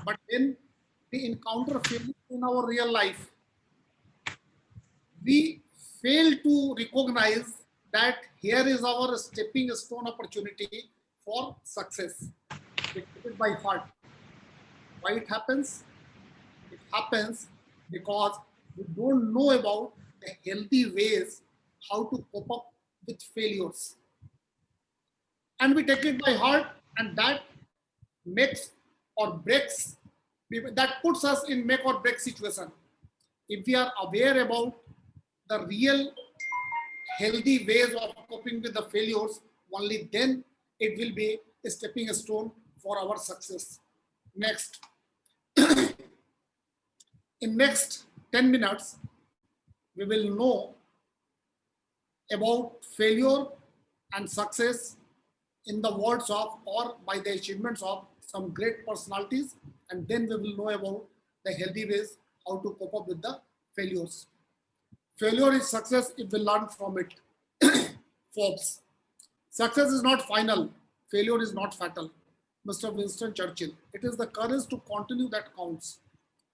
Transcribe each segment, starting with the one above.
But when we encounter failure in our real life, we fail to recognize that here is our stepping stone opportunity for success. We take it by heart. Why it happens? It happens because we don't know about the healthy ways how to cope up with failures. And we take it by heart, and that makes or breaks, that puts us in make or break situation. If we are aware about the real healthy ways of coping with the failures, only then it will be a stepping stone for our success. Next, in next 10 minutes, we will know about failure and success in the words of or by the achievements of some great personalities, and then we will know about the healthy ways how to cope up with the failures. Failure is success if we learn from it. Forbes. Success is not final. Failure is not fatal. Mr. Winston Churchill. It is the courage to continue that counts.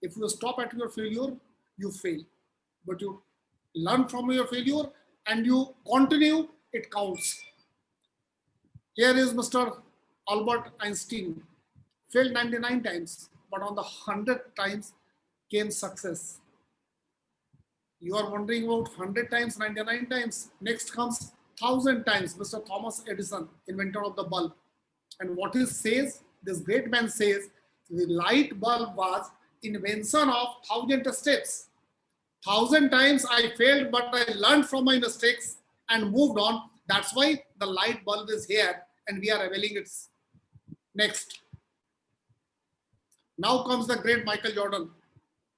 If you stop at your failure, you fail. But you learn from your failure and you continue, it counts. Here is Mr. Albert Einstein. Failed 99 times, but on the 100th times came success. You are wondering about 100 times, 99 times. Next comes 1000 times. Mr. Thomas Edison, inventor of the bulb. And what he says, this great man says, the light bulb was invention of 1000 steps. 1000 times I failed, but I learned from my mistakes and moved on. That's why the light bulb is here and we are availing it. Next. Now comes the great Michael Jordan,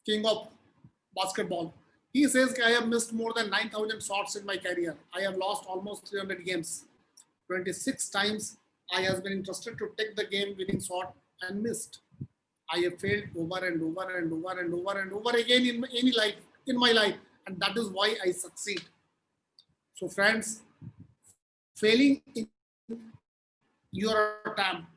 king of basketball. He says, I have missed more than 9,000 shots in my career. I have lost almost 300 games. 26 times I have been interested to take the game winning shot and missed. I have failed over and over and over and over and over again in my life, and that is why I succeed. So friends, failing in your attempt.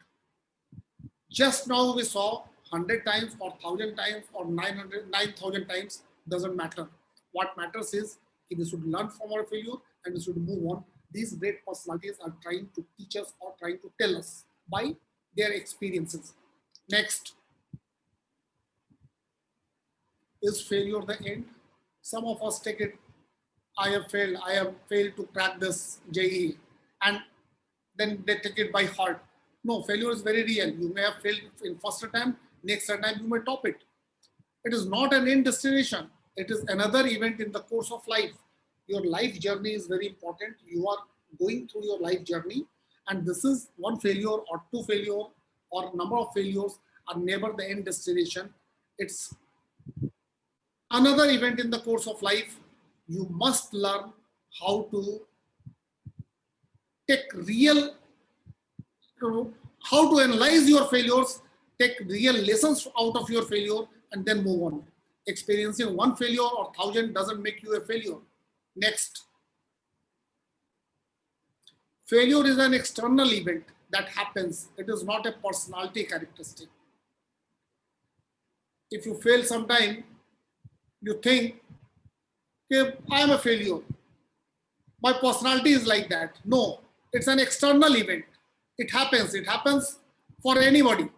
Just now we saw 100 times or 1000 times or 9,000 times, doesn't matter. What matters is we should learn from our failure and we should move on. These great personalities are trying to teach us or trying to tell us by their experiences. Next, is failure the end? Some of us take it, I have failed to crack this JEE, and then they take it by heart. No, failure is very real. You may have failed in first attempt, next attempt you may top it. It is not an end destination. It is another event in the course of life. Your life journey is very important. You are going through your life journey, and this is one failure or two failure or number of failures are never the end destination. It's another event in the course of life. You must learn how to take real, how to analyze your failures, take real lessons out of your failure, and then move on. Experiencing one failure or 1000 doesn't make you a failure. Next. Failure is an external event that happens. It is not a personality characteristic. If you fail sometime, you think, okay, I am a failure. My personality is like that. No, it's an external event. It happens. It happens for anybody.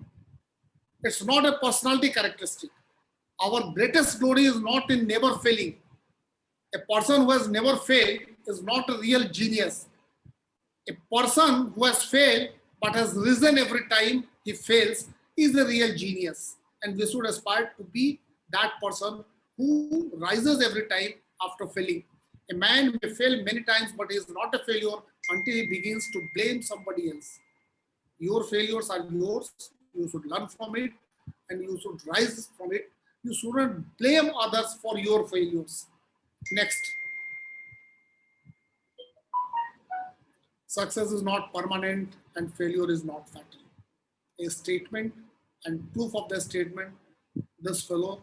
It's not a personality characteristic. Our greatest glory is not in never failing. A person who has never failed is not a real genius. A person who has failed but has risen every time he fails is a real genius. And we should aspire to be that person who rises every time after failing. A man may fail many times, but he is not a failure until he begins to blame somebody else. Your failures are yours. You should learn from it and you should rise from it. You shouldn't blame others for your failures. Next. Success is not permanent and failure is not fatal. A statement and proof of the statement, this fellow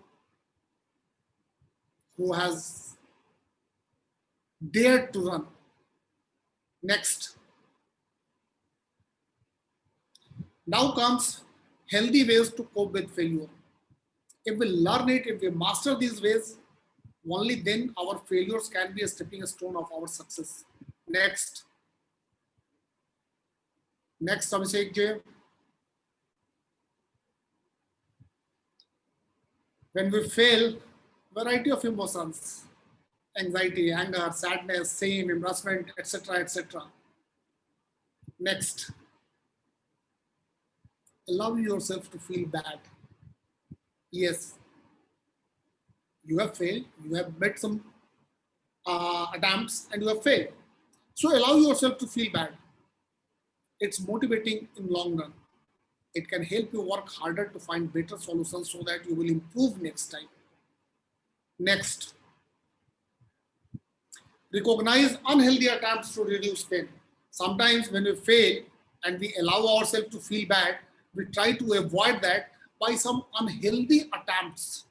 who has dared to run. Next. Now comes healthy ways to cope with failure. If we learn it, if we master these ways, only then our failures can be a stepping stone of our success. Next, Abhishek J. When we fail, variety of emotions, anxiety, anger, sadness, shame, embarrassment, etc., etc. Next, allow yourself to feel bad. Yes, you have failed, you have made some attempts and you have failed. So allow yourself to feel bad. It's motivating in long run. It can help you work harder to find better solutions so that you will improve next time. Next, recognize unhealthy attempts to reduce pain. Sometimes when we fail and we allow ourselves to feel bad, we try to avoid that by some unhealthy attempts.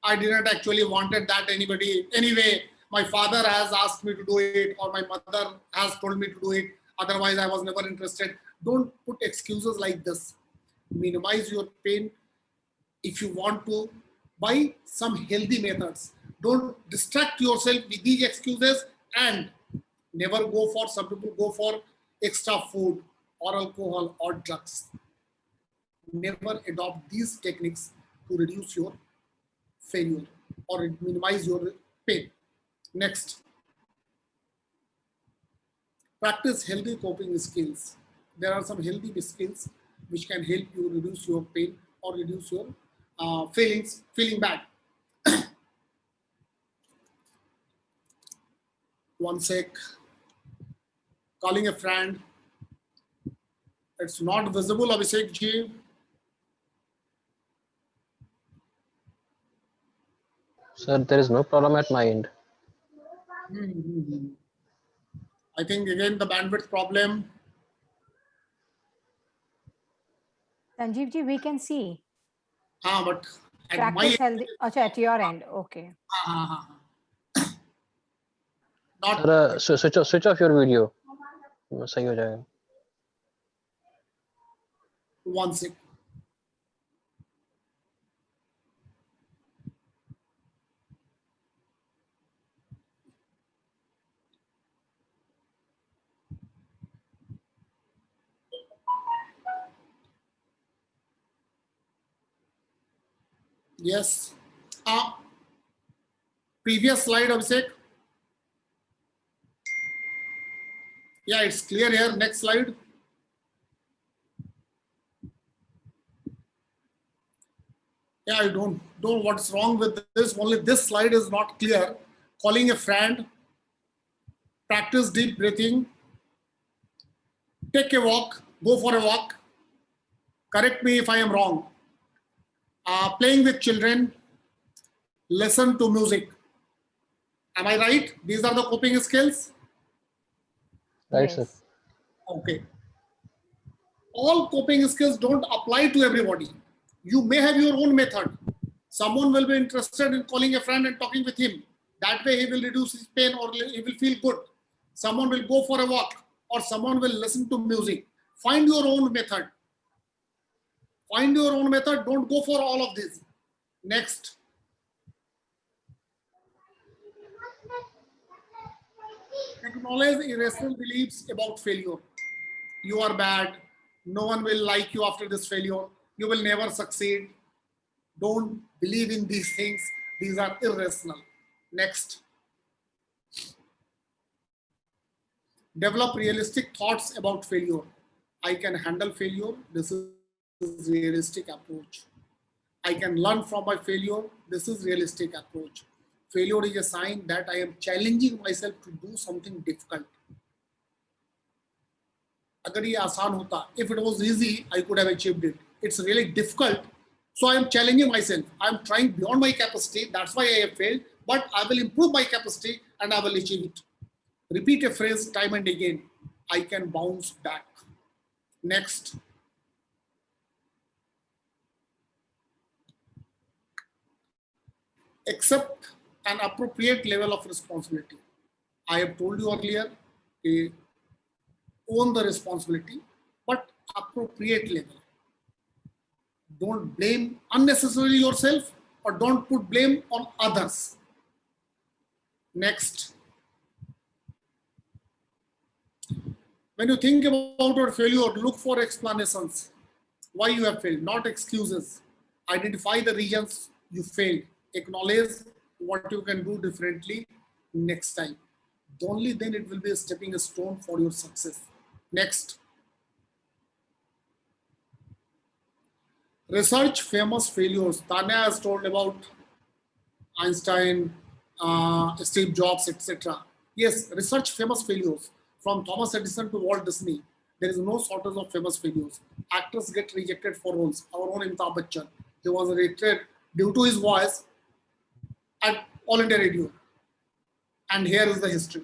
I didn't actually wanted that anybody. Anyway, my father has asked me to do it, or my mother has told me to do it. Otherwise, I was never interested. Don't put excuses like this. Minimize your pain if you want to by some healthy methods. Don't distract yourself with these excuses and never go for, some people go for extra food or alcohol or drugs. Never adopt these techniques to reduce your failure or minimize your pain. Next, practice healthy coping skills. There are some healthy skills which can help you reduce your pain or reduce your feeling bad. One sec. Calling a friend. It's not visible, Abhishek ji. Sir, there is no problem at my end. I think again the bandwidth problem. Sanjeev ji, we can see. But at Practice my healthy. Achha, at your end. Okay. Not Sir, switch off your video. सही हो जाएगा. one sec. Yes. Previous slide, Abhishek. Yeah, it's clear here. Next slide. Yeah, I don't know what's wrong with this. Only this slide is not clear. Calling a friend, practice deep breathing, take a walk, go for a walk. Correct me if I am wrong. Playing with children, listen to music. Am I right? These are the coping skills. Right, Yes. sir. Okay. All coping skills don't apply to everybody. You may have your own method. Someone will be interested in calling a friend and talking with him. That way he will reduce his pain or he will feel good. Someone will go for a walk or someone will listen to music. Find your own method. Find your own method. Don't go for all of this. Next. Acknowledge irrational beliefs about failure. You are bad. No one will like you after this failure. You will never succeed. Don't believe in these things. These are irrational. Next. Develop realistic thoughts about failure. I can handle failure. This is realistic approach. I can learn from my failure. This is realistic approach. Failure is a sign that I am challenging myself to do something difficult. अगर ये आसान होता, if it was easy, I could have achieved it. It's really difficult. So I am challenging myself. I am trying beyond my capacity. That's why I have failed. But I will improve my capacity and I will achieve it. Repeat a phrase time and again. I can bounce back. Next. Accept an appropriate level of responsibility. I have told you earlier, own the responsibility, but appropriate level. Don't blame unnecessarily yourself or don't put blame on others. Next, when you think about your failure, look for explanations. Why you have failed, not excuses. Identify the reasons you failed. Acknowledge what you can do differently next time. Only then it will be a stepping stone for your success. Next, research famous failures. Tanya has told about Einstein, Steve Jobs, etc. Yes, research famous failures from Thomas Edison to Walt Disney. There is no shortage of famous failures. Actors get rejected for roles. Our own Amitabh Bachchan, he was rejected due to his voice at All India Radio. And here is the history.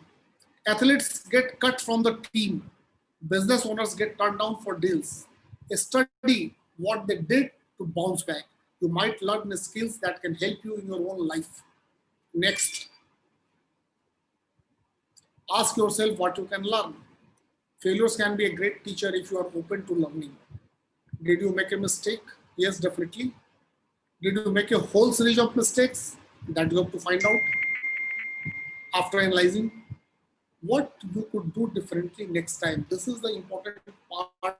Athletes get cut from the team. Business owners get turned down for deals. Study what they did to bounce back. You might learn the skills that can help you in your own life. Next, ask yourself what you can learn. Failures can be a great teacher if you are open to learning. Did you make a mistake? Yes, definitely. Did you make a whole series of mistakes? That you have to find out after analyzing what you could do differently next time. This is the important part.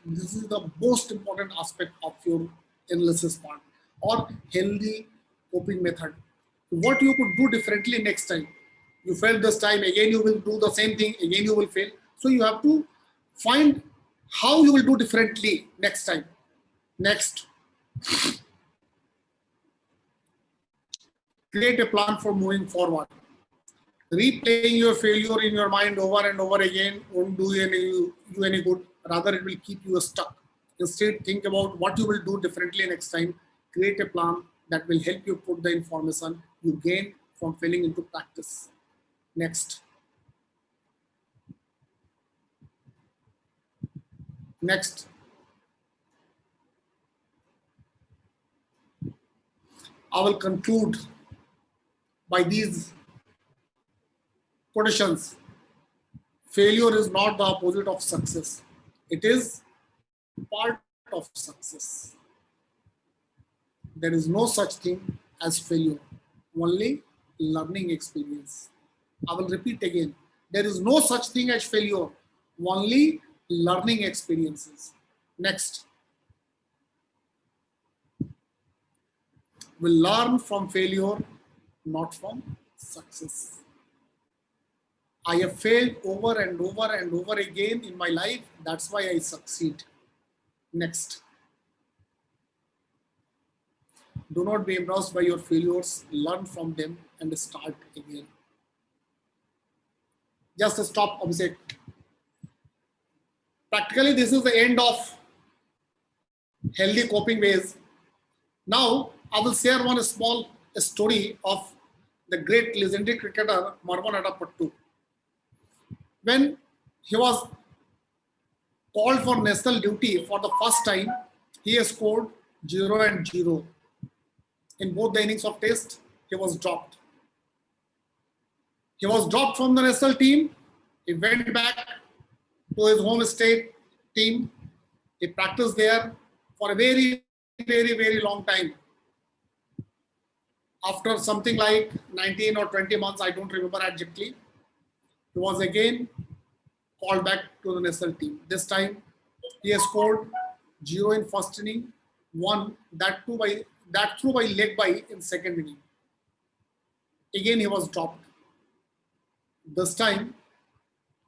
This is the most important aspect of your analysis part or healthy coping method. What you could do differently next time. You failed this time, again you will do the same thing, again you will fail. So you have to find how you will do differently next time. Next, create a plan for moving forward. Replaying your failure in your mind over and over again won't do you any good. Rather, it will keep you stuck. Instead, think about what you will do differently next time. Create a plan that will help you put the information you gain from failing into practice. Next. Next. I will conclude by these quotations. Failure is not the opposite of success. It is part of success. There is no such thing as failure, only learning experience. I will repeat again. There is no such thing as failure, only learning experiences. Next. We learn from failure, not from success. I have failed over and over and over again in my life. That's why I succeed. Next. Do not be embarrassed by your failures. Learn from them and start again. Just stop, Abhishek. Practically, this is the end of healthy coping ways. Now, I will share one small story of the great legendary cricketer Marwan Atapattu. When he was called for national duty for the first time, he scored 0 and 0. In both the innings of test, he was dropped. He was dropped from the national team. He went back to his home state team. He practiced there for a very, very long time. After something like 19 or 20 months, I don't remember exactly, he was again called back to the national team. This time, he has scored 0 in first inning, 1 that threw by leg by in second inning. Again, he was dropped. This time,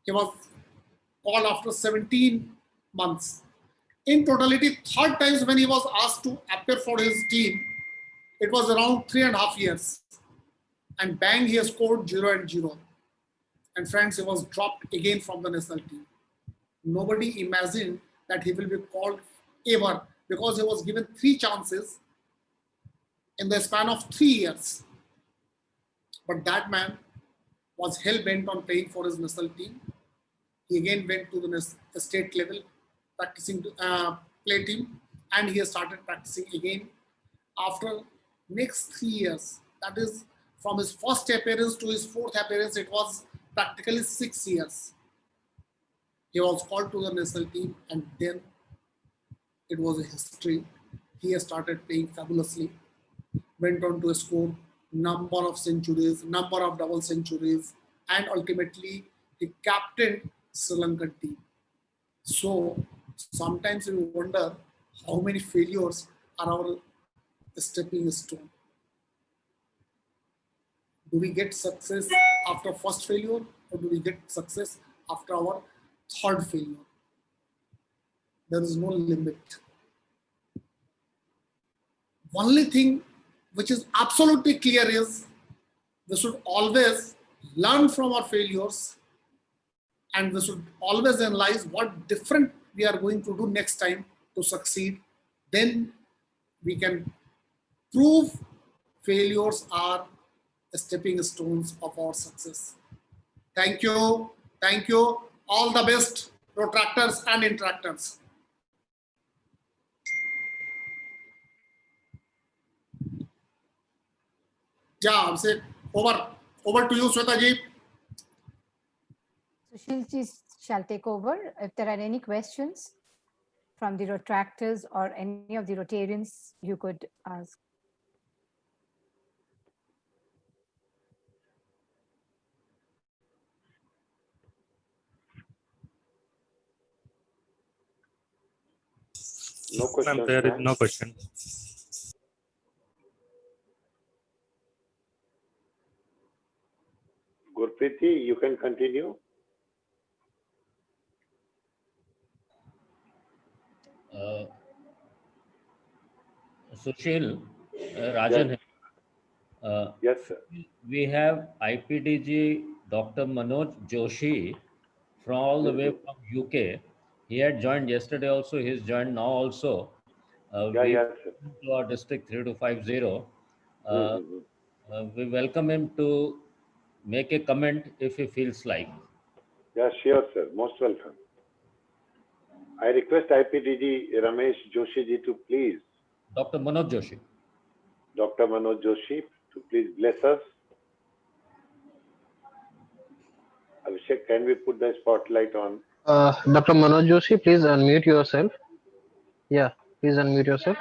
he was called after 17 months. In totality, third times when he was asked to appear for his team, it was around 3.5 years. And bang, he has scored 0 and 0. And friends, he was dropped again from the national team. Nobody imagined that he will be called ever because he was given 3 chances in the span of 3 years. But that man was hell-bent on playing for his national team. He again went to the state level practicing play team, and he has started practicing again after next 3 years. That is, from his first appearance to his 4th appearance, it was practically 6 years. He was called to the national team, and then it was a history. he has started playing fabulously. Went on to score number of centuries, number of double centuries, and ultimately he captained Sri Lankan team. So sometimes we wonder how many failures are our stepping stone. Do we get success after first failure, or do we get success after our third failure? There is no limit. Only thing which is absolutely clear is we should always learn from our failures, and we should always analyze what different we are going to do next time to succeed. Then we can prove failures are stepping stones of our success. Thank you. Thank you. All the best, protractors and interactors. Yeah, I'm saying over to you, Sweta ji. Sushil ji shall take over. If there are any questions from the retractors or any of the Rotarians, you could ask. No question. Ma'am, there is no question. Gurpreeti, you can continue. Sushil, Rajan, Yes. uh, Yes, sir. we have IPDG Dr. Manoj Joshi from all the way from UK. He had joined yesterday also, he's joined now also. Yeah, We yes, sir. to our district 3250. Mhm. We welcome him to make a comment if he feels like. Yeah, sure, sir. Most welcome. I request IPDG Ramesh Joshi ji to please, Dr. Manoj Joshi. Dr. Manoj Joshi, to please bless us. Abhishek, can we put the spotlight on? Dr. Manoj Joshi, please unmute yourself. Yeah, please unmute yourself.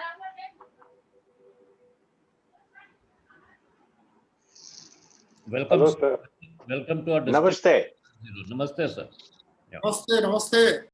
Welcome, Hello, sir. welcome to our district. Namaste. Namaste, sir. Namaste, namaste.